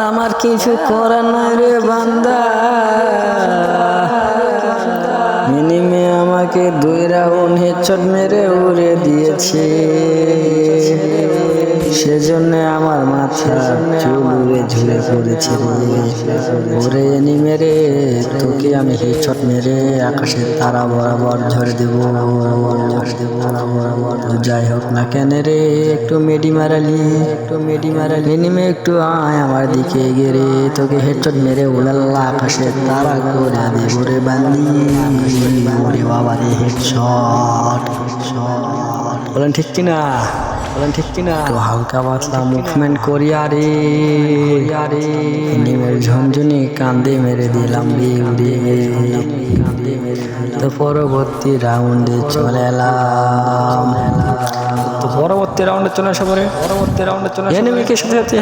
আমার কিছু করার নাই রে বান্দা, মিনিমে আমাকে 2 রাউন্ড হেডশট মেরে উড়ে দিয়েছে। সেজন্য আমার মাথা চুল উড়ে ঝুলে পড়েছে ওরে এনিমে রে, তোকে আমি হেডশট মেরে আকাশের তারা বরাবর ঝরে দেবো। যাই হোক না কেন রে, একটু মেডি মারালি এনিমে, একটু আয় আমার দিকে এগিয়ে রে, তোকে হেডশট মেরে উড়াল্লা আকাশের তারা করে দেবো রে বান্দি। ওরে বাবা রে, হেডশট বলেন ঠিক কিনা? তো হালকা পাতলা মুভমেন্ট করি আরে এনিমের ঝনঝনি কান্দে মেরে দিলাম রে উড়ে। তো পরবর্তী রাউন্ডে চলে এলাম। এনিমিকে সাথে সাথে